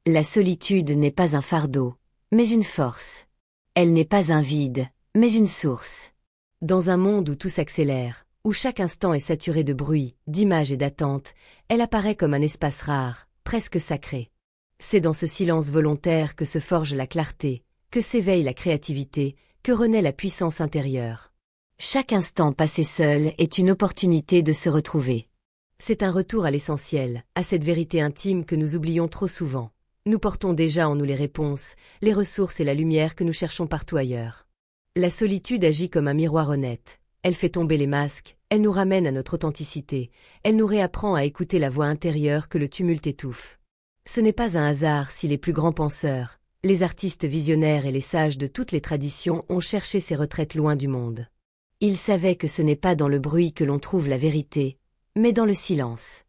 La solitude n'est pas un fardeau, mais une force. Elle n'est pas un vide, mais une source. Dans un monde où tout s'accélère, où chaque instant est saturé de bruit, d'images et d'attentes, elle apparaît comme un espace rare, presque sacré. C'est dans ce silence volontaire que se forge la clarté, que s'éveille la créativité, que renaît la puissance intérieure. Chaque instant passé seul est une opportunité de se retrouver. C'est un retour à l'essentiel, à cette vérité intime que nous oublions trop souvent. Nous portons déjà en nous les réponses, les ressources et la lumière que nous cherchons partout ailleurs. La solitude agit comme un miroir honnête. Elle fait tomber les masques, elle nous ramène à notre authenticité, elle nous réapprend à écouter la voix intérieure que le tumulte étouffe. Ce n'est pas un hasard si les plus grands penseurs, les artistes visionnaires et les sages de toutes les traditions ont cherché ces retraites loin du monde. Ils savaient que ce n'est pas dans le bruit que l'on trouve la vérité, mais dans le silence.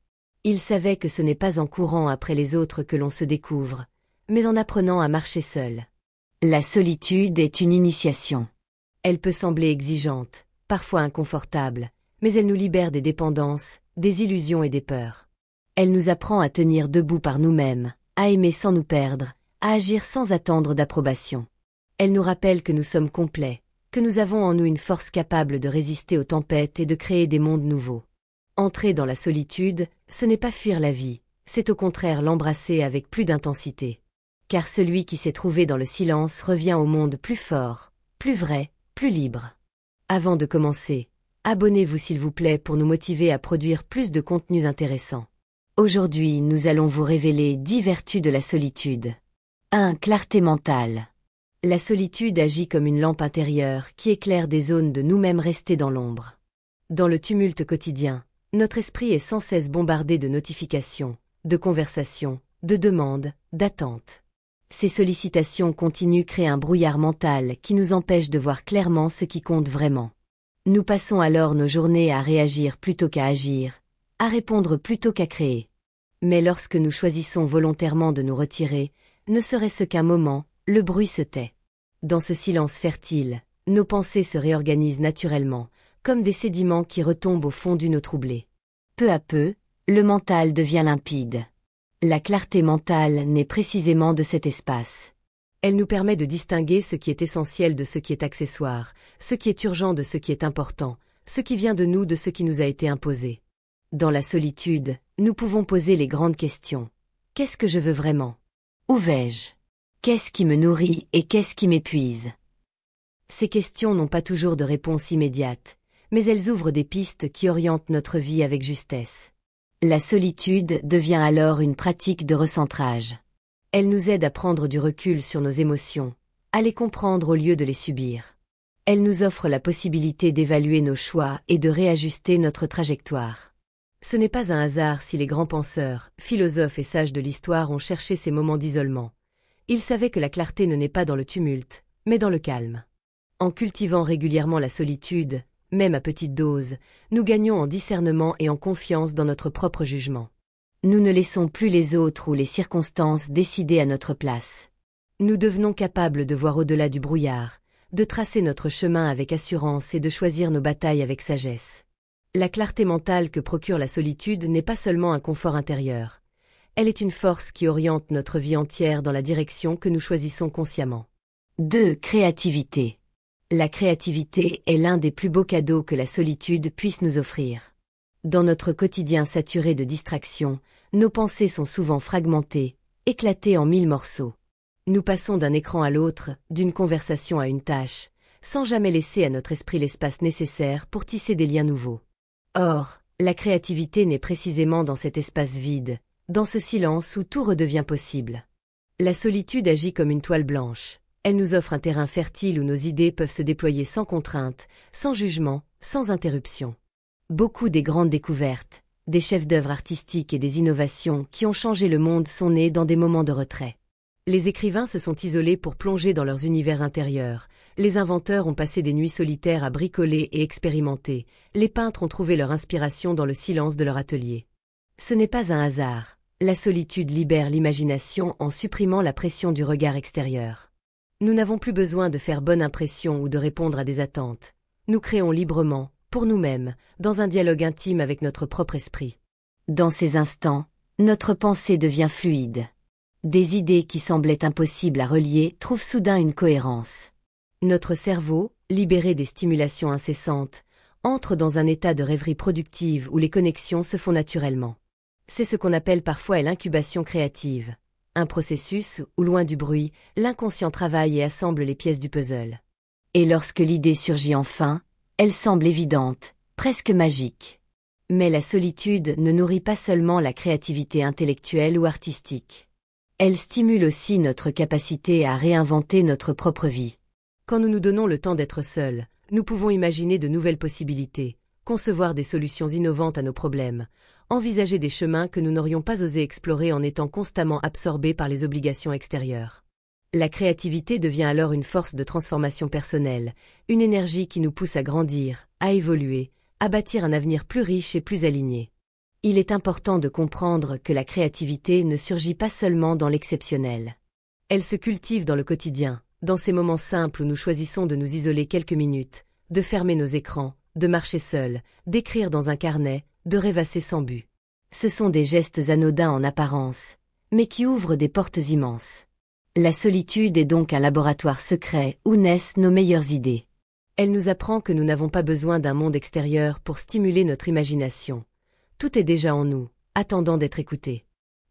Ils savaient que ce n'est pas en courant après les autres que l'on se découvre, mais en apprenant à marcher seul. La solitude est une initiation. Elle peut sembler exigeante, parfois inconfortable, mais elle nous libère des dépendances, des illusions et des peurs. Elle nous apprend à tenir debout par nous-mêmes, à aimer sans nous perdre, à agir sans attendre d'approbation. Elle nous rappelle que nous sommes complets, que nous avons en nous une force capable de résister aux tempêtes et de créer des mondes nouveaux. Entrer dans la solitude, ce n'est pas fuir la vie, c'est au contraire l'embrasser avec plus d'intensité. Car celui qui s'est trouvé dans le silence revient au monde plus fort, plus vrai, plus libre. Avant de commencer, abonnez-vous s'il vous plaît pour nous motiver à produire plus de contenus intéressants. Aujourd'hui, nous allons vous révéler 10 vertus de la solitude. 1. Clarté mentale. La solitude agit comme une lampe intérieure qui éclaire des zones de nous-mêmes restées dans l'ombre. Dans le tumulte quotidien, notre esprit est sans cesse bombardé de notifications, de conversations, de demandes, d'attentes. Ces sollicitations continues créent un brouillard mental qui nous empêche de voir clairement ce qui compte vraiment. Nous passons alors nos journées à réagir plutôt qu'à agir, à répondre plutôt qu'à créer. Mais lorsque nous choisissons volontairement de nous retirer, ne serait-ce qu'un moment, le bruit se tait. Dans ce silence fertile, nos pensées se réorganisent naturellement, comme des sédiments qui retombent au fond d'une eau troublée. Peu à peu, le mental devient limpide. La clarté mentale naît précisément de cet espace. Elle nous permet de distinguer ce qui est essentiel de ce qui est accessoire, ce qui est urgent de ce qui est important, ce qui vient de nous de ce qui nous a été imposé. Dans la solitude, nous pouvons poser les grandes questions. Qu'est-ce que je veux vraiment? Où vais-je? Qu'est-ce qui me nourrit et qu'est-ce qui m'épuise? Ces questions n'ont pas toujours de réponse immédiate, mais elles ouvrent des pistes qui orientent notre vie avec justesse. La solitude devient alors une pratique de recentrage. Elle nous aide à prendre du recul sur nos émotions, à les comprendre au lieu de les subir. Elle nous offre la possibilité d'évaluer nos choix et de réajuster notre trajectoire. Ce n'est pas un hasard si les grands penseurs, philosophes et sages de l'histoire ont cherché ces moments d'isolement. Ils savaient que la clarté ne naît pas dans le tumulte, mais dans le calme. En cultivant régulièrement la solitude, même à petite dose, nous gagnons en discernement et en confiance dans notre propre jugement. Nous ne laissons plus les autres ou les circonstances décider à notre place. Nous devenons capables de voir au-delà du brouillard, de tracer notre chemin avec assurance et de choisir nos batailles avec sagesse. La clarté mentale que procure la solitude n'est pas seulement un confort intérieur. Elle est une force qui oriente notre vie entière dans la direction que nous choisissons consciemment. 2. Créativité. La créativité est l'un des plus beaux cadeaux que la solitude puisse nous offrir. Dans notre quotidien saturé de distractions, nos pensées sont souvent fragmentées, éclatées en 1000 morceaux. Nous passons d'un écran à l'autre, d'une conversation à une tâche, sans jamais laisser à notre esprit l'espace nécessaire pour tisser des liens nouveaux. Or, la créativité naît précisément dans cet espace vide, dans ce silence où tout redevient possible. La solitude agit comme une toile blanche. Elle nous offre un terrain fertile où nos idées peuvent se déployer sans contrainte, sans jugement, sans interruption. Beaucoup des grandes découvertes, des chefs-d'œuvre artistiques et des innovations qui ont changé le monde sont nés dans des moments de retrait. Les écrivains se sont isolés pour plonger dans leurs univers intérieurs, les inventeurs ont passé des nuits solitaires à bricoler et expérimenter, les peintres ont trouvé leur inspiration dans le silence de leur atelier. Ce n'est pas un hasard, la solitude libère l'imagination en supprimant la pression du regard extérieur. Nous n'avons plus besoin de faire bonne impression ou de répondre à des attentes. Nous créons librement, pour nous-mêmes, dans un dialogue intime avec notre propre esprit. Dans ces instants, notre pensée devient fluide. Des idées qui semblaient impossibles à relier trouvent soudain une cohérence. Notre cerveau, libéré des stimulations incessantes, entre dans un état de rêverie productive où les connexions se font naturellement. C'est ce qu'on appelle parfois l'incubation créative, un processus où, loin du bruit, l'inconscient travaille et assemble les pièces du puzzle. Et lorsque l'idée surgit enfin, elle semble évidente, presque magique. Mais la solitude ne nourrit pas seulement la créativité intellectuelle ou artistique. Elle stimule aussi notre capacité à réinventer notre propre vie. Quand nous nous donnons le temps d'être seuls, nous pouvons imaginer de nouvelles possibilités, concevoir des solutions innovantes à nos problèmes, envisager des chemins que nous n'aurions pas osé explorer en étant constamment absorbés par les obligations extérieures. La créativité devient alors une force de transformation personnelle, une énergie qui nous pousse à grandir, à évoluer, à bâtir un avenir plus riche et plus aligné. Il est important de comprendre que la créativité ne surgit pas seulement dans l'exceptionnel. Elle se cultive dans le quotidien, dans ces moments simples où nous choisissons de nous isoler quelques minutes, de fermer nos écrans, de marcher seuls, d'écrire dans un carnet, de rêvasser sans but. Ce sont des gestes anodins en apparence, mais qui ouvrent des portes immenses. La solitude est donc un laboratoire secret où naissent nos meilleures idées. Elle nous apprend que nous n'avons pas besoin d'un monde extérieur pour stimuler notre imagination. Tout est déjà en nous, attendant d'être écouté.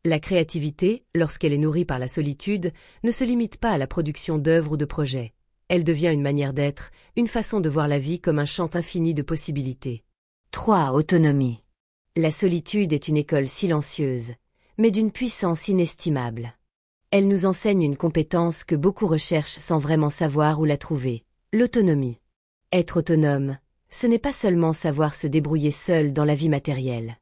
La créativité, lorsqu'elle est nourrie par la solitude, ne se limite pas à la production d'œuvres ou de projets. Elle devient une manière d'être, une façon de voir la vie comme un champ infini de possibilités. 3. Autonomie. La solitude est une école silencieuse, mais d'une puissance inestimable. Elle nous enseigne une compétence que beaucoup recherchent sans vraiment savoir où la trouver, l'autonomie. Être autonome, ce n'est pas seulement savoir se débrouiller seul dans la vie matérielle.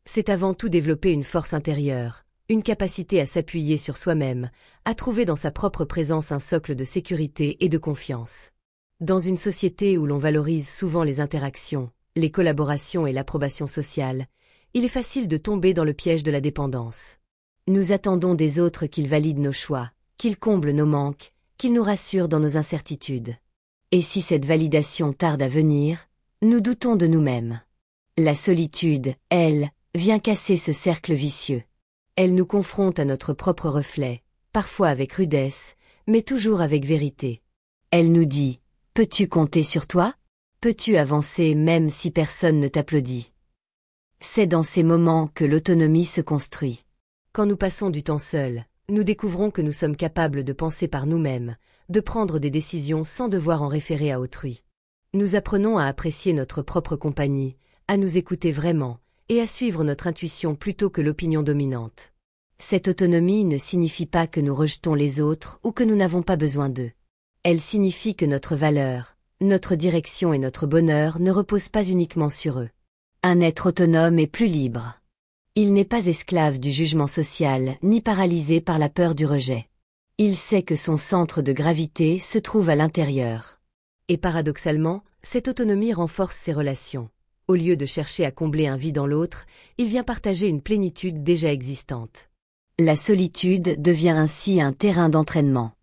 C'est avant tout développer une force intérieure, une capacité à s'appuyer sur soi-même, à trouver dans sa propre présence un socle de sécurité et de confiance. Dans une société où l'on valorise souvent les interactions, les collaborations et l'approbation sociale, il est facile de tomber dans le piège de la dépendance. Nous attendons des autres qu'ils valident nos choix, qu'ils comblent nos manques, qu'ils nous rassurent dans nos incertitudes. Et si cette validation tarde à venir, nous doutons de nous-mêmes. La solitude, elle, vient casser ce cercle vicieux. Elle nous confronte à notre propre reflet, parfois avec rudesse, mais toujours avec vérité. Elle nous dit « Peux-tu compter sur toi ? Peux-tu avancer même si personne ne t'applaudit ?» C'est dans ces moments que l'autonomie se construit. Quand nous passons du temps seuls, nous découvrons que nous sommes capables de penser par nous-mêmes, de prendre des décisions sans devoir en référer à autrui. Nous apprenons à apprécier notre propre compagnie, à nous écouter vraiment, et à suivre notre intuition plutôt que l'opinion dominante. Cette autonomie ne signifie pas que nous rejetons les autres ou que nous n'avons pas besoin d'eux. Elle signifie que notre valeur, notre direction et notre bonheur ne reposent pas uniquement sur eux. Un être autonome est plus libre. Il n'est pas esclave du jugement social ni paralysé par la peur du rejet. Il sait que son centre de gravité se trouve à l'intérieur. Et paradoxalement, cette autonomie renforce ses relations. Au lieu de chercher à combler un vide en l'autre, il vient partager une plénitude déjà existante. La solitude devient ainsi un terrain d'entraînement.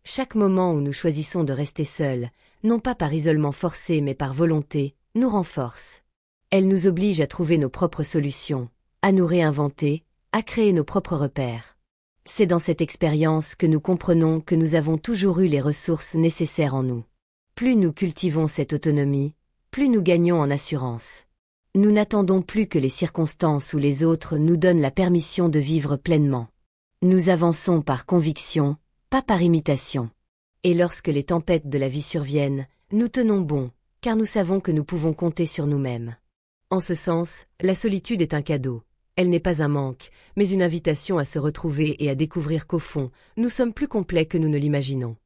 Chaque moment où nous choisissons de rester seuls, non pas par isolement forcé mais par volonté, nous renforce. Elle nous oblige à trouver nos propres solutions, à nous réinventer, à créer nos propres repères. C'est dans cette expérience que nous comprenons que nous avons toujours eu les ressources nécessaires en nous. Plus nous cultivons cette autonomie, plus nous gagnons en assurance. Nous n'attendons plus que les circonstances ou les autres nous donnent la permission de vivre pleinement. Nous avançons par conviction, pas par imitation. Et lorsque les tempêtes de la vie surviennent, nous tenons bon, car nous savons que nous pouvons compter sur nous-mêmes. En ce sens, la solitude est un cadeau. Elle n'est pas un manque, mais une invitation à se retrouver et à découvrir qu'au fond, nous sommes plus complets que nous ne l'imaginons.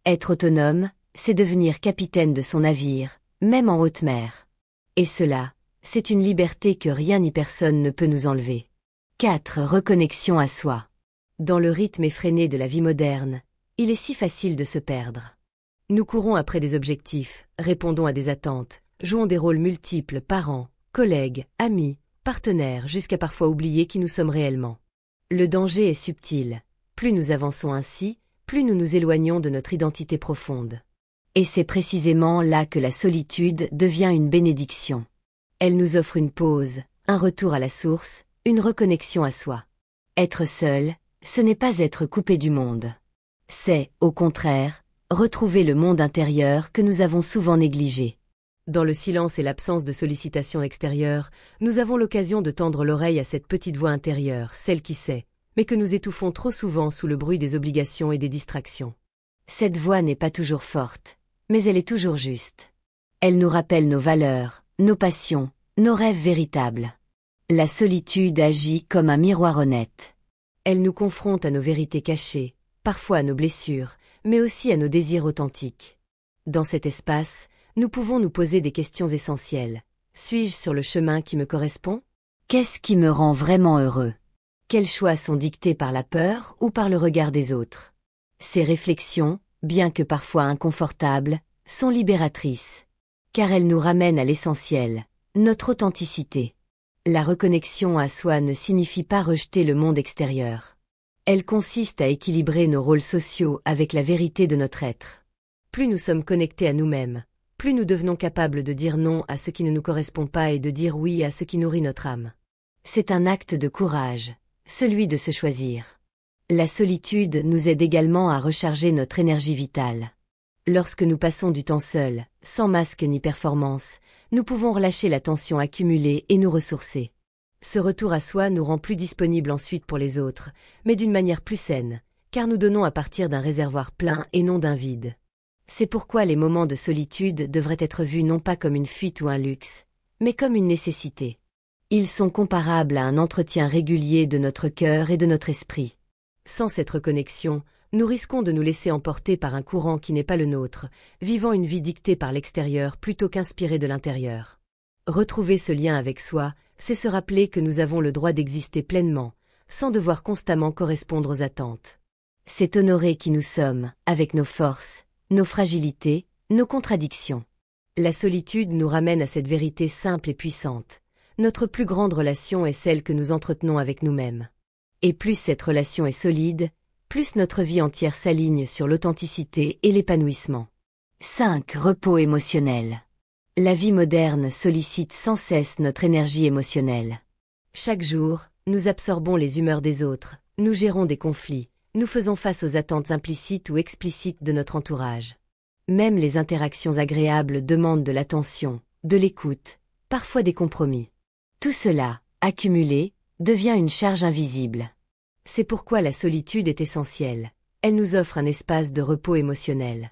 Être autonome, c'est devenir capitaine de son navire, même en haute mer. Et cela, c'est une liberté que rien ni personne ne peut nous enlever. 4. Reconnexion à soi. Dans le rythme effréné de la vie moderne, il est si facile de se perdre. Nous courons après des objectifs, répondons à des attentes, jouons des rôles multiples, parents, collègues, amis, partenaires, jusqu'à parfois oublier qui nous sommes réellement. Le danger est subtil. Plus nous avançons ainsi, plus nous nous éloignons de notre identité profonde. Et c'est précisément là que la solitude devient une bénédiction. Elle nous offre une pause, un retour à la source, une reconnexion à soi. Être seul, ce n'est pas être coupé du monde. C'est, au contraire, retrouver le monde intérieur que nous avons souvent négligé. Dans le silence et l'absence de sollicitations extérieures, nous avons l'occasion de tendre l'oreille à cette petite voix intérieure, celle qui sait, mais que nous étouffons trop souvent sous le bruit des obligations et des distractions. Cette voix n'est pas toujours forte, mais elle est toujours juste. Elle nous rappelle nos valeurs, nos passions, nos rêves véritables. La solitude agit comme un miroir honnête. Elle nous confronte à nos vérités cachées, parfois à nos blessures, mais aussi à nos désirs authentiques. Dans cet espace, nous pouvons nous poser des questions essentielles. Suis-je sur le chemin qui me correspond? Qu'est-ce qui me rend vraiment heureux? Quels choix sont dictés par la peur ou par le regard des autres? Ces réflexions, bien que parfois inconfortables, sont libératrices. Car elles nous ramènent à l'essentiel, notre authenticité. La reconnexion à soi ne signifie pas rejeter le monde extérieur. Elle consiste à équilibrer nos rôles sociaux avec la vérité de notre être. Plus nous sommes connectés à nous-mêmes, plus nous devenons capables de dire non à ce qui ne nous correspond pas et de dire oui à ce qui nourrit notre âme. C'est un acte de courage, celui de se choisir. La solitude nous aide également à recharger notre énergie vitale. Lorsque nous passons du temps seuls, sans masque ni performance, nous pouvons relâcher la tension accumulée et nous ressourcer. Ce retour à soi nous rend plus disponibles ensuite pour les autres, mais d'une manière plus saine, car nous donnons à partir d'un réservoir plein et non d'un vide. C'est pourquoi les moments de solitude devraient être vus non pas comme une fuite ou un luxe, mais comme une nécessité. Ils sont comparables à un entretien régulier de notre cœur et de notre esprit. Sans cette reconnexion, nous risquons de nous laisser emporter par un courant qui n'est pas le nôtre, vivant une vie dictée par l'extérieur plutôt qu'inspirée de l'intérieur. Retrouver ce lien avec soi, c'est se rappeler que nous avons le droit d'exister pleinement, sans devoir constamment correspondre aux attentes. C'est honorer qui nous sommes, avec nos forces, nos fragilités, nos contradictions. La solitude nous ramène à cette vérité simple et puissante. Notre plus grande relation est celle que nous entretenons avec nous-mêmes. Et plus cette relation est solide, plus notre vie entière s'aligne sur l'authenticité et l'épanouissement. 5. Repos émotionnel. La vie moderne sollicite sans cesse notre énergie émotionnelle. Chaque jour, nous absorbons les humeurs des autres, nous gérons des conflits, nous faisons face aux attentes implicites ou explicites de notre entourage. Même les interactions agréables demandent de l'attention, de l'écoute, parfois des compromis. Tout cela, accumulé, devient une charge invisible. C'est pourquoi la solitude est essentielle. Elle nous offre un espace de repos émotionnel.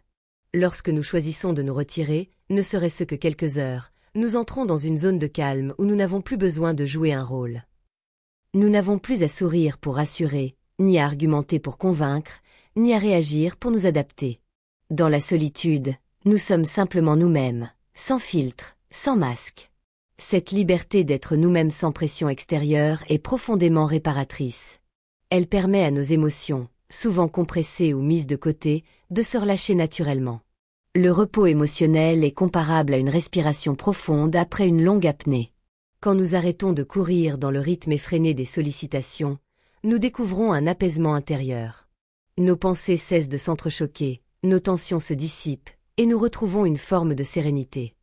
Lorsque nous choisissons de nous retirer, ne serait-ce que quelques heures, nous entrons dans une zone de calme où nous n'avons plus besoin de jouer un rôle. Nous n'avons plus à sourire pour rassurer, ni à argumenter pour convaincre, ni à réagir pour nous adapter. Dans la solitude, nous sommes simplement nous-mêmes, sans filtre, sans masque. Cette liberté d'être nous-mêmes sans pression extérieure est profondément réparatrice. Elle permet à nos émotions, souvent compressées ou mises de côté, de se relâcher naturellement. Le repos émotionnel est comparable à une respiration profonde après une longue apnée. Quand nous arrêtons de courir dans le rythme effréné des sollicitations, nous découvrons un apaisement intérieur. Nos pensées cessent de s'entrechoquer, nos tensions se dissipent, et nous retrouvons une forme de sérénité.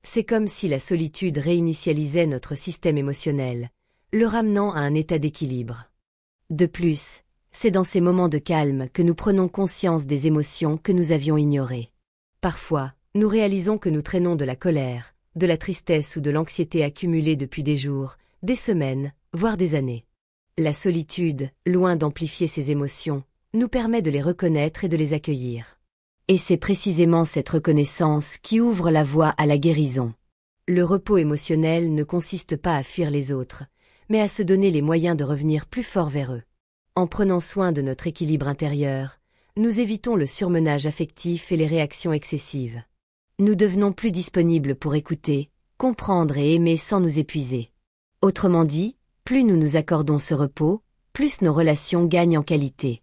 C'est comme si la solitude réinitialisait notre système émotionnel, le ramenant à un état d'équilibre. De plus, c'est dans ces moments de calme que nous prenons conscience des émotions que nous avions ignorées. Parfois, nous réalisons que nous traînons de la colère, de la tristesse ou de l'anxiété accumulée depuis des jours, des semaines, voire des années. La solitude, loin d'amplifier ces émotions, nous permet de les reconnaître et de les accueillir. Et c'est précisément cette reconnaissance qui ouvre la voie à la guérison. Le repos émotionnel ne consiste pas à fuir les autres, mais à se donner les moyens de revenir plus fort vers eux. En prenant soin de notre équilibre intérieur, nous évitons le surmenage affectif et les réactions excessives. Nous devenons plus disponibles pour écouter, comprendre et aimer sans nous épuiser. Autrement dit, plus nous nous accordons ce repos, plus nos relations gagnent en qualité.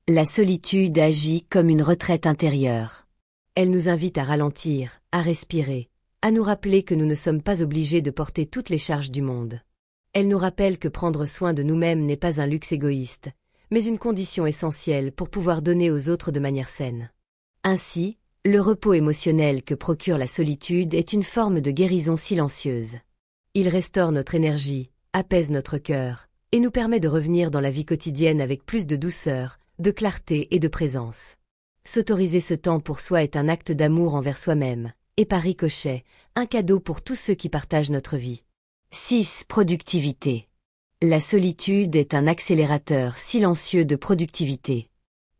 La solitude agit comme une retraite intérieure. Elle nous invite à ralentir, à respirer, à nous rappeler que nous ne sommes pas obligés de porter toutes les charges du monde. Elle nous rappelle que prendre soin de nous-mêmes n'est pas un luxe égoïste, mais une condition essentielle pour pouvoir donner aux autres de manière saine. Ainsi, le repos émotionnel que procure la solitude est une forme de guérison silencieuse. Il restaure notre énergie, apaise notre cœur, et nous permet de revenir dans la vie quotidienne avec plus de douceur, de clarté et de présence. S'autoriser ce temps pour soi est un acte d'amour envers soi-même, et par ricochet, un cadeau pour tous ceux qui partagent notre vie. 6. Productivité. La solitude est un accélérateur silencieux de productivité.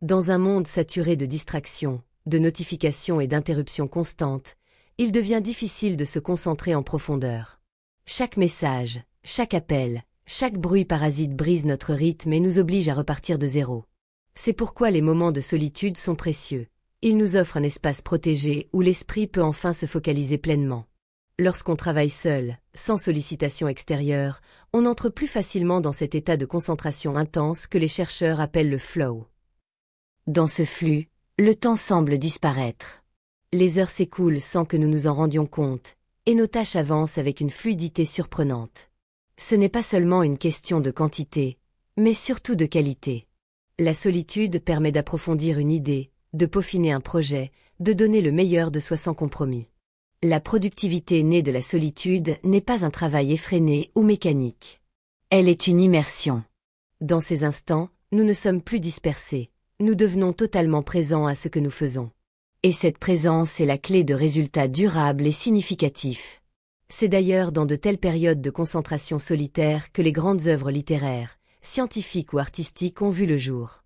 Dans un monde saturé de distractions, de notifications et d'interruptions constantes, il devient difficile de se concentrer en profondeur. Chaque message, chaque appel, chaque bruit parasite brise notre rythme et nous oblige à repartir de zéro. C'est pourquoi les moments de solitude sont précieux. Ils nous offrent un espace protégé où l'esprit peut enfin se focaliser pleinement. Lorsqu'on travaille seul, sans sollicitation extérieure, on entre plus facilement dans cet état de concentration intense que les chercheurs appellent le flow. Dans ce flux, le temps semble disparaître. Les heures s'écoulent sans que nous nous en rendions compte, et nos tâches avancent avec une fluidité surprenante. Ce n'est pas seulement une question de quantité, mais surtout de qualité. La solitude permet d'approfondir une idée, de peaufiner un projet, de donner le meilleur de soi sans compromis. La productivité née de la solitude n'est pas un travail effréné ou mécanique. Elle est une immersion. Dans ces instants, nous ne sommes plus dispersés, nous devenons totalement présents à ce que nous faisons. Et cette présence est la clé de résultats durables et significatifs. C'est d'ailleurs dans de telles périodes de concentration solitaire que les grandes œuvres littéraires, scientifiques ou artistiques ont vu le jour.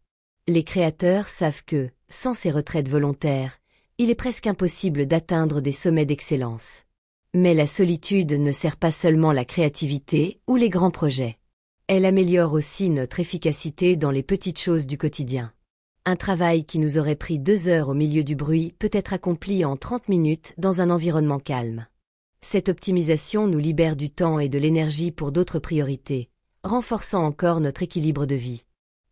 Les créateurs savent que, sans ces retraites volontaires, il est presque impossible d'atteindre des sommets d'excellence. Mais la solitude ne sert pas seulement la créativité ou les grands projets. Elle améliore aussi notre efficacité dans les petites choses du quotidien. Un travail qui nous aurait pris 2 heures au milieu du bruit peut être accompli en 30 minutes dans un environnement calme. Cette optimisation nous libère du temps et de l'énergie pour d'autres priorités, renforçant encore notre équilibre de vie.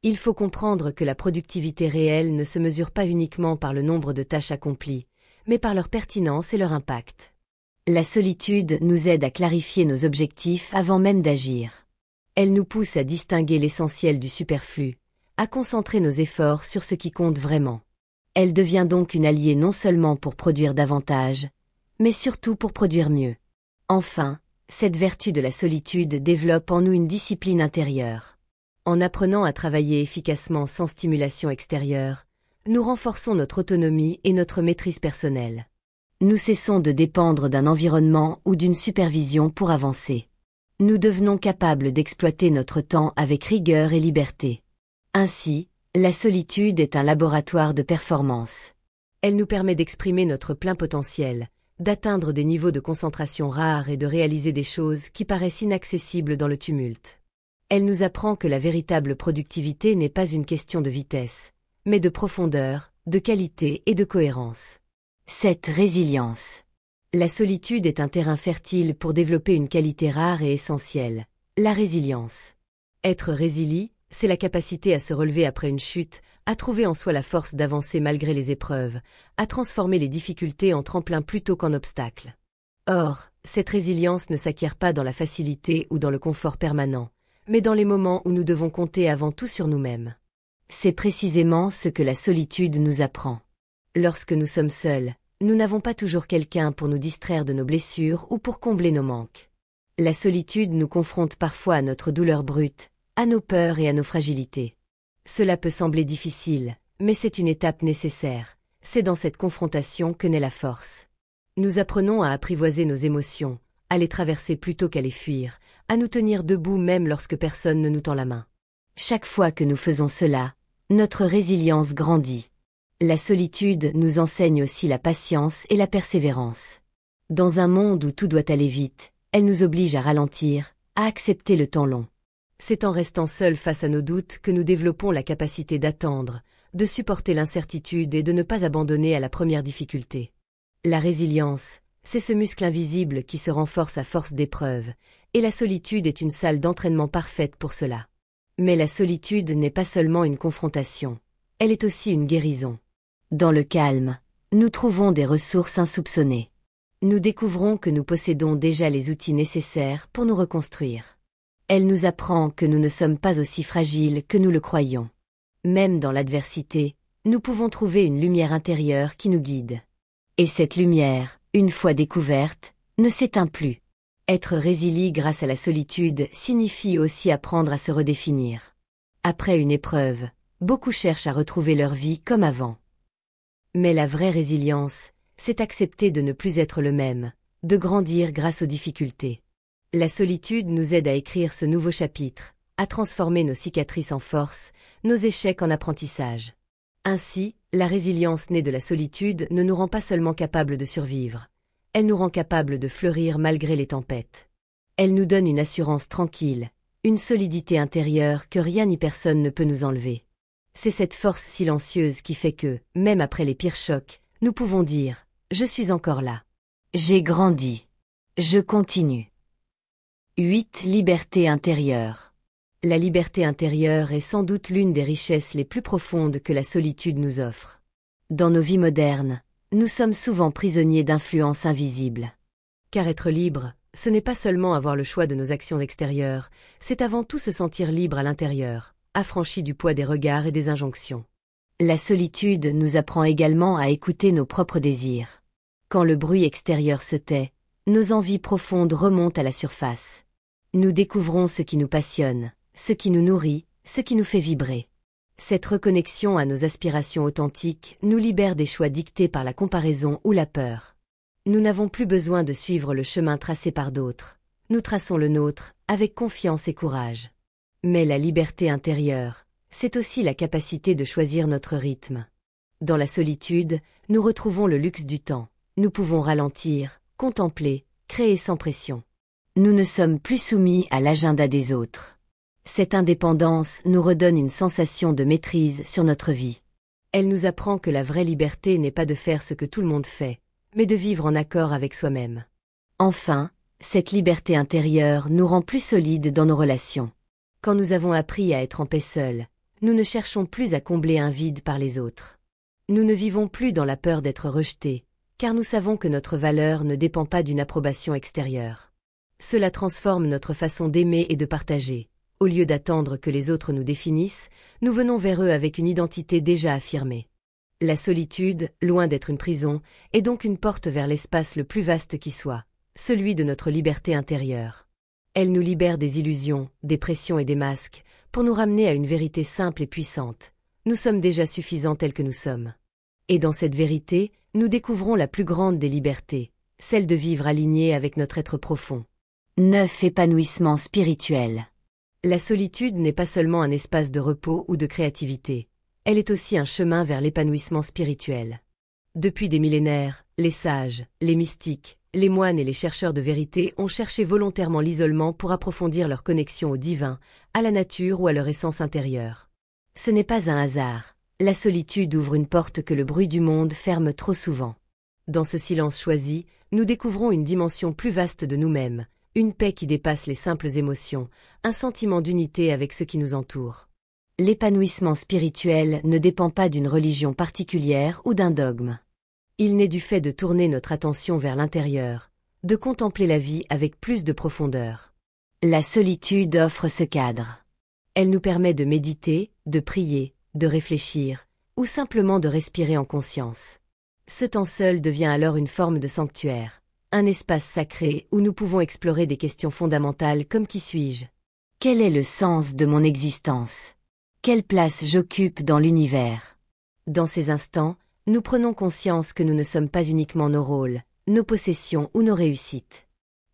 Il faut comprendre que la productivité réelle ne se mesure pas uniquement par le nombre de tâches accomplies, mais par leur pertinence et leur impact. La solitude nous aide à clarifier nos objectifs avant même d'agir. Elle nous pousse à distinguer l'essentiel du superflu, à concentrer nos efforts sur ce qui compte vraiment. Elle devient donc une alliée non seulement pour produire davantage, mais surtout pour produire mieux. Enfin, cette vertu de la solitude développe en nous une discipline intérieure. En apprenant à travailler efficacement sans stimulation extérieure, nous renforçons notre autonomie et notre maîtrise personnelle. Nous cessons de dépendre d'un environnement ou d'une supervision pour avancer. Nous devenons capables d'exploiter notre temps avec rigueur et liberté. Ainsi, la solitude est un laboratoire de performance. Elle nous permet d'exprimer notre plein potentiel, d'atteindre des niveaux de concentration rares et de réaliser des choses qui paraissent inaccessibles dans le tumulte. Elle nous apprend que la véritable productivité n'est pas une question de vitesse, mais de profondeur, de qualité et de cohérence. Cette résilience. La solitude est un terrain fertile pour développer une qualité rare et essentielle, la résilience. Être résilient, c'est la capacité à se relever après une chute, à trouver en soi la force d'avancer malgré les épreuves, à transformer les difficultés en tremplin plutôt qu'en obstacle. Or, cette résilience ne s'acquiert pas dans la facilité ou dans le confort permanent, mais dans les moments où nous devons compter avant tout sur nous-mêmes. C'est précisément ce que la solitude nous apprend. Lorsque nous sommes seuls, nous n'avons pas toujours quelqu'un pour nous distraire de nos blessures ou pour combler nos manques. La solitude nous confronte parfois à notre douleur brute, à nos peurs et à nos fragilités. Cela peut sembler difficile, mais c'est une étape nécessaire. C'est dans cette confrontation que naît la force. Nous apprenons à apprivoiser nos émotions, à les traverser plutôt qu'à les fuir, à nous tenir debout même lorsque personne ne nous tend la main. Chaque fois que nous faisons cela, notre résilience grandit. La solitude nous enseigne aussi la patience et la persévérance. Dans un monde où tout doit aller vite, elle nous oblige à ralentir, à accepter le temps long. C'est en restant seuls face à nos doutes que nous développons la capacité d'attendre, de supporter l'incertitude et de ne pas abandonner à la première difficulté. La résilience, c'est ce muscle invisible qui se renforce à force d'épreuves, et la solitude est une salle d'entraînement parfaite pour cela. Mais la solitude n'est pas seulement une confrontation, elle est aussi une guérison. Dans le calme, nous trouvons des ressources insoupçonnées. Nous découvrons que nous possédons déjà les outils nécessaires pour nous reconstruire. Elle nous apprend que nous ne sommes pas aussi fragiles que nous le croyons. Même dans l'adversité, nous pouvons trouver une lumière intérieure qui nous guide. Et cette lumière, une fois découverte, ne s'éteint plus. Être résilient grâce à la solitude signifie aussi apprendre à se redéfinir. Après une épreuve, beaucoup cherchent à retrouver leur vie comme avant. Mais la vraie résilience, c'est accepter de ne plus être le même, de grandir grâce aux difficultés. La solitude nous aide à écrire ce nouveau chapitre, à transformer nos cicatrices en force, nos échecs en apprentissage. Ainsi, la résilience née de la solitude ne nous rend pas seulement capables de survivre, elle nous rend capables de fleurir malgré les tempêtes. Elle nous donne une assurance tranquille, une solidité intérieure que rien ni personne ne peut nous enlever. C'est cette force silencieuse qui fait que, même après les pires chocs, nous pouvons dire « Je suis encore là. J'ai grandi. Je continue. » 8. Liberté intérieure. La liberté intérieure est sans doute l'une des richesses les plus profondes que la solitude nous offre. Dans nos vies modernes, nous sommes souvent prisonniers d'influences invisibles. Car être libre, ce n'est pas seulement avoir le choix de nos actions extérieures, c'est avant tout se sentir libre à l'intérieur, affranchi du poids des regards et des injonctions. La solitude nous apprend également à écouter nos propres désirs. Quand le bruit extérieur se tait, nos envies profondes remontent à la surface. Nous découvrons ce qui nous passionne, ce qui nous nourrit, ce qui nous fait vibrer. Cette reconnexion à nos aspirations authentiques nous libère des choix dictés par la comparaison ou la peur. Nous n'avons plus besoin de suivre le chemin tracé par d'autres. Nous traçons le nôtre, avec confiance et courage. Mais la liberté intérieure, c'est aussi la capacité de choisir notre rythme. Dans la solitude, nous retrouvons le luxe du temps. Nous pouvons ralentir, contempler, créer sans pression. Nous ne sommes plus soumis à l'agenda des autres. Cette indépendance nous redonne une sensation de maîtrise sur notre vie. Elle nous apprend que la vraie liberté n'est pas de faire ce que tout le monde fait, mais de vivre en accord avec soi-même. Enfin, cette liberté intérieure nous rend plus solides dans nos relations. Quand nous avons appris à être en paix seuls, nous ne cherchons plus à combler un vide par les autres. Nous ne vivons plus dans la peur d'être rejetés, car nous savons que notre valeur ne dépend pas d'une approbation extérieure. Cela transforme notre façon d'aimer et de partager. Au lieu d'attendre que les autres nous définissent, nous venons vers eux avec une identité déjà affirmée. La solitude, loin d'être une prison, est donc une porte vers l'espace le plus vaste qui soit, celui de notre liberté intérieure. Elle nous libère des illusions, des pressions et des masques, pour nous ramener à une vérité simple et puissante. Nous sommes déjà suffisants tels que nous sommes. Et dans cette vérité, nous découvrons la plus grande des libertés, celle de vivre alignée avec notre être profond. 9. Épanouissement spirituel. La solitude n'est pas seulement un espace de repos ou de créativité, elle est aussi un chemin vers l'épanouissement spirituel. Depuis des millénaires, les sages, les mystiques, les moines et les chercheurs de vérité ont cherché volontairement l'isolement pour approfondir leur connexion au divin, à la nature ou à leur essence intérieure. Ce n'est pas un hasard, la solitude ouvre une porte que le bruit du monde ferme trop souvent. Dans ce silence choisi, nous découvrons une dimension plus vaste de nous-mêmes, une paix qui dépasse les simples émotions, un sentiment d'unité avec ce qui nous entoure. L'épanouissement spirituel ne dépend pas d'une religion particulière ou d'un dogme. Il naît du fait de tourner notre attention vers l'intérieur, de contempler la vie avec plus de profondeur. La solitude offre ce cadre. Elle nous permet de méditer, de prier, de réfléchir, ou simplement de respirer en conscience. Ce temps seul devient alors une forme de sanctuaire, un espace sacré où nous pouvons explorer des questions fondamentales comme qui suis-je? Quel est le sens de mon existence? Quelle place j'occupe dans l'univers? Dans ces instants, nous prenons conscience que nous ne sommes pas uniquement nos rôles, nos possessions ou nos réussites.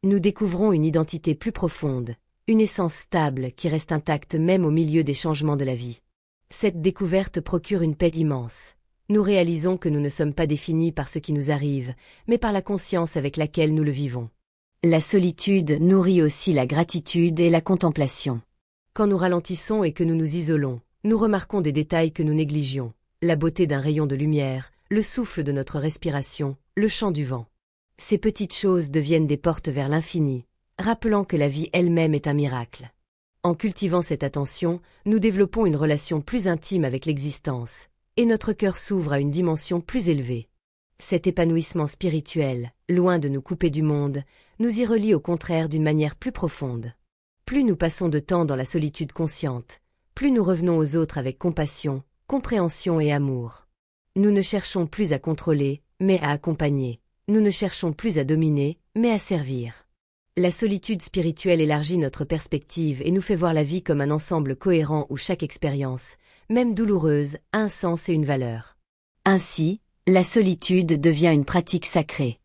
Nous découvrons une identité plus profonde, une essence stable qui reste intacte même au milieu des changements de la vie. Cette découverte procure une paix immense. Nous réalisons que nous ne sommes pas définis par ce qui nous arrive, mais par la conscience avec laquelle nous le vivons. La solitude nourrit aussi la gratitude et la contemplation. Quand nous ralentissons et que nous nous isolons, nous remarquons des détails que nous négligions. La beauté d'un rayon de lumière, le souffle de notre respiration, le chant du vent. Ces petites choses deviennent des portes vers l'infini, rappelant que la vie elle-même est un miracle. En cultivant cette attention, nous développons une relation plus intime avec l'existence, et notre cœur s'ouvre à une dimension plus élevée. Cet épanouissement spirituel, loin de nous couper du monde, nous y relie au contraire d'une manière plus profonde. Plus nous passons de temps dans la solitude consciente, plus nous revenons aux autres avec compassion, compréhension et amour. Nous ne cherchons plus à contrôler, mais à accompagner. Nous ne cherchons plus à dominer, mais à servir. La solitude spirituelle élargit notre perspective et nous fait voir la vie comme un ensemble cohérent où chaque expérience, même douloureuse, a un sens et une valeur. Ainsi, la solitude devient une pratique sacrée.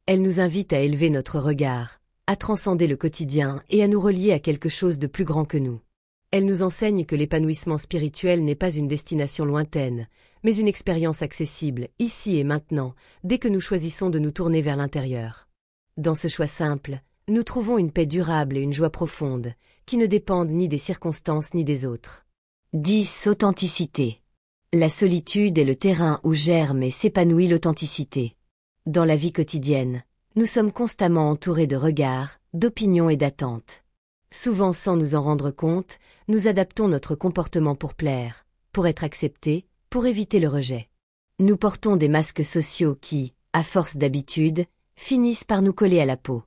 Elle nous invite à élever notre regard, à transcender le quotidien et à nous relier à quelque chose de plus grand que nous. Elle nous enseigne que l'épanouissement spirituel n'est pas une destination lointaine, mais une expérience accessible, ici et maintenant, dès que nous choisissons de nous tourner vers l'intérieur. Dans ce choix simple, nous trouvons une paix durable et une joie profonde, qui ne dépendent ni des circonstances ni des autres. 10. Authenticité. La solitude est le terrain où germe et s'épanouit l'authenticité. Dans la vie quotidienne, nous sommes constamment entourés de regards, d'opinions et d'attentes. Souvent sans nous en rendre compte, nous adaptons notre comportement pour plaire, pour être acceptés, pour éviter le rejet. Nous portons des masques sociaux qui, à force d'habitude, finissent par nous coller à la peau.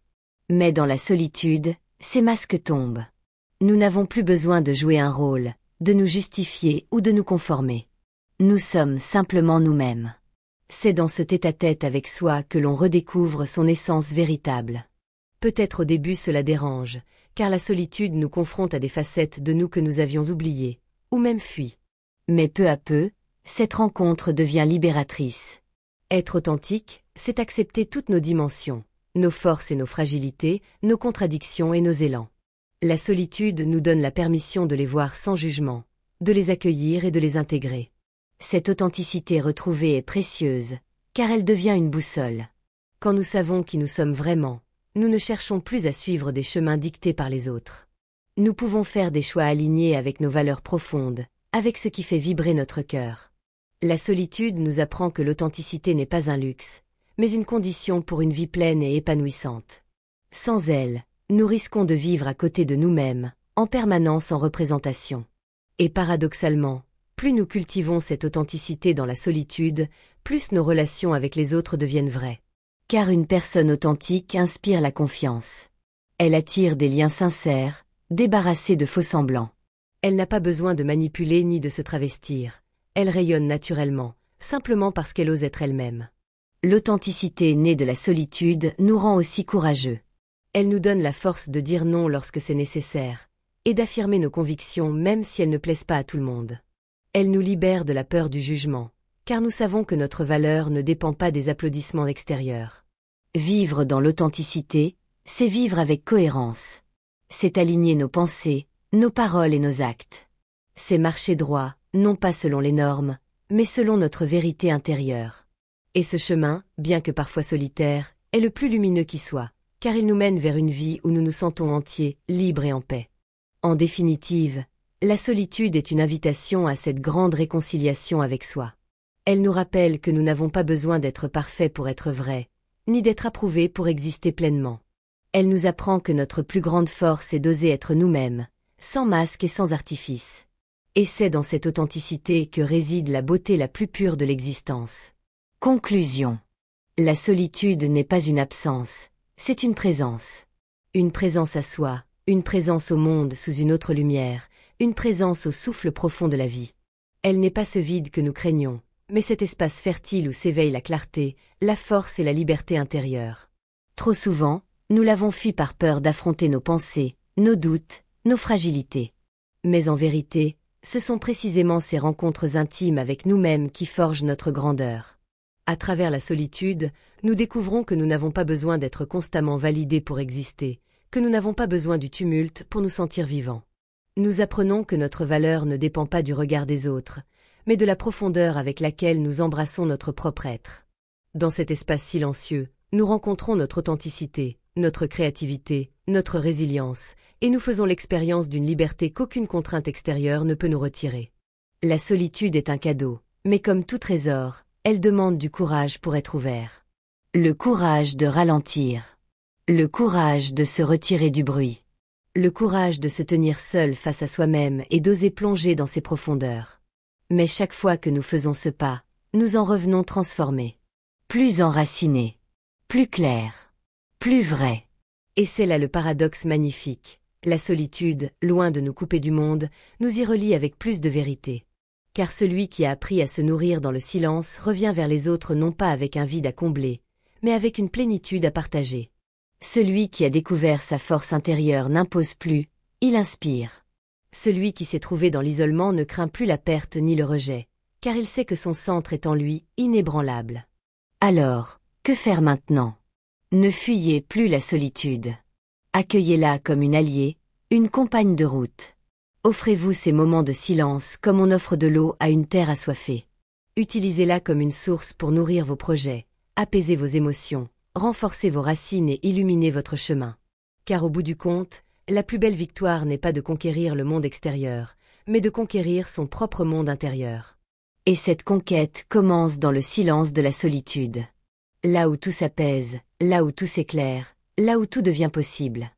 Mais dans la solitude, ces masques tombent. Nous n'avons plus besoin de jouer un rôle, de nous justifier ou de nous conformer. Nous sommes simplement nous-mêmes. C'est dans ce tête-à-tête avec soi que l'on redécouvre son essence véritable. Peut-être au début cela dérange, car la solitude nous confronte à des facettes de nous que nous avions oubliées, ou même fuies. Mais peu à peu, cette rencontre devient libératrice. Être authentique, c'est accepter toutes nos dimensions, nos forces et nos fragilités, nos contradictions et nos élans. La solitude nous donne la permission de les voir sans jugement, de les accueillir et de les intégrer. Cette authenticité retrouvée est précieuse, car elle devient une boussole. Quand nous savons qui nous sommes vraiment, nous ne cherchons plus à suivre des chemins dictés par les autres. Nous pouvons faire des choix alignés avec nos valeurs profondes, avec ce qui fait vibrer notre cœur. La solitude nous apprend que l'authenticité n'est pas un luxe, mais une condition pour une vie pleine et épanouissante. Sans elle, nous risquons de vivre à côté de nous-mêmes, en permanence en représentation. Et paradoxalement, plus nous cultivons cette authenticité dans la solitude, plus nos relations avec les autres deviennent vraies. Car une personne authentique inspire la confiance. Elle attire des liens sincères, débarrassés de faux-semblants. Elle n'a pas besoin de manipuler ni de se travestir. Elle rayonne naturellement, simplement parce qu'elle ose être elle-même. L'authenticité née de la solitude nous rend aussi courageux. Elle nous donne la force de dire non lorsque c'est nécessaire, et d'affirmer nos convictions même si elles ne plaisent pas à tout le monde. Elle nous libère de la peur du jugement, car nous savons que notre valeur ne dépend pas des applaudissements extérieurs. Vivre dans l'authenticité, c'est vivre avec cohérence. C'est aligner nos pensées, nos paroles et nos actes. C'est marcher droit, non pas selon les normes, mais selon notre vérité intérieure. Et ce chemin, bien que parfois solitaire, est le plus lumineux qui soit, car il nous mène vers une vie où nous nous sentons entiers, libres et en paix. En définitive, la solitude est une invitation à cette grande réconciliation avec soi. Elle nous rappelle que nous n'avons pas besoin d'être parfaits pour être vrais, ni d'être approuvés pour exister pleinement. Elle nous apprend que notre plus grande force est d'oser être nous-mêmes, sans masque et sans artifice. Et c'est dans cette authenticité que réside la beauté la plus pure de l'existence. Conclusion. La solitude n'est pas une absence, c'est une présence. Une présence à soi, une présence au monde sous une autre lumière, une présence au souffle profond de la vie. Elle n'est pas ce vide que nous craignons, mais cet espace fertile où s'éveille la clarté, la force et la liberté intérieure. Trop souvent, nous l'avons fui par peur d'affronter nos pensées, nos doutes, nos fragilités. Mais en vérité, ce sont précisément ces rencontres intimes avec nous-mêmes qui forgent notre grandeur. À travers la solitude, nous découvrons que nous n'avons pas besoin d'être constamment validés pour exister, que nous n'avons pas besoin du tumulte pour nous sentir vivants. Nous apprenons que notre valeur ne dépend pas du regard des autres, mais de la profondeur avec laquelle nous embrassons notre propre être. Dans cet espace silencieux, nous rencontrons notre authenticité, notre créativité, notre résilience, et nous faisons l'expérience d'une liberté qu'aucune contrainte extérieure ne peut nous retirer. La solitude est un cadeau, mais comme tout trésor, elle demande du courage pour être ouvert. Le courage de ralentir. Le courage de se retirer du bruit. Le courage de se tenir seul face à soi-même et d'oser plonger dans ses profondeurs. Mais chaque fois que nous faisons ce pas, nous en revenons transformés. Plus enracinés. Plus clairs. Plus vrais. Et c'est là le paradoxe magnifique. La solitude, loin de nous couper du monde, nous y relie avec plus de vérité. Car celui qui a appris à se nourrir dans le silence revient vers les autres non pas avec un vide à combler, mais avec une plénitude à partager. Celui qui a découvert sa force intérieure n'impose plus, il inspire. Celui qui s'est trouvé dans l'isolement ne craint plus la perte ni le rejet, car il sait que son centre est en lui, inébranlable. Alors, que faire maintenant? Ne fuyez plus la solitude. Accueillez-la comme une alliée, une compagne de route. Offrez-vous ces moments de silence comme on offre de l'eau à une terre assoiffée. Utilisez-la comme une source pour nourrir vos projets, apaiser vos émotions, renforcer vos racines et illuminer votre chemin. Car au bout du compte, la plus belle victoire n'est pas de conquérir le monde extérieur, mais de conquérir son propre monde intérieur. Et cette conquête commence dans le silence de la solitude. Là où tout s'apaise, là où tout s'éclaire, là où tout devient possible.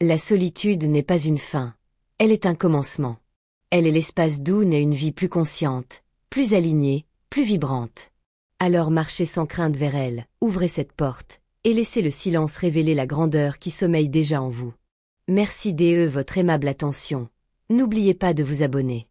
La solitude n'est pas une fin, elle est un commencement. Elle est l'espace d'où naît une vie plus consciente, plus alignée, plus vibrante. Alors marchez sans crainte vers elle, ouvrez cette porte, et laissez le silence révéler la grandeur qui sommeille déjà en vous. Merci DE votre aimable attention. N'oubliez pas de vous abonner.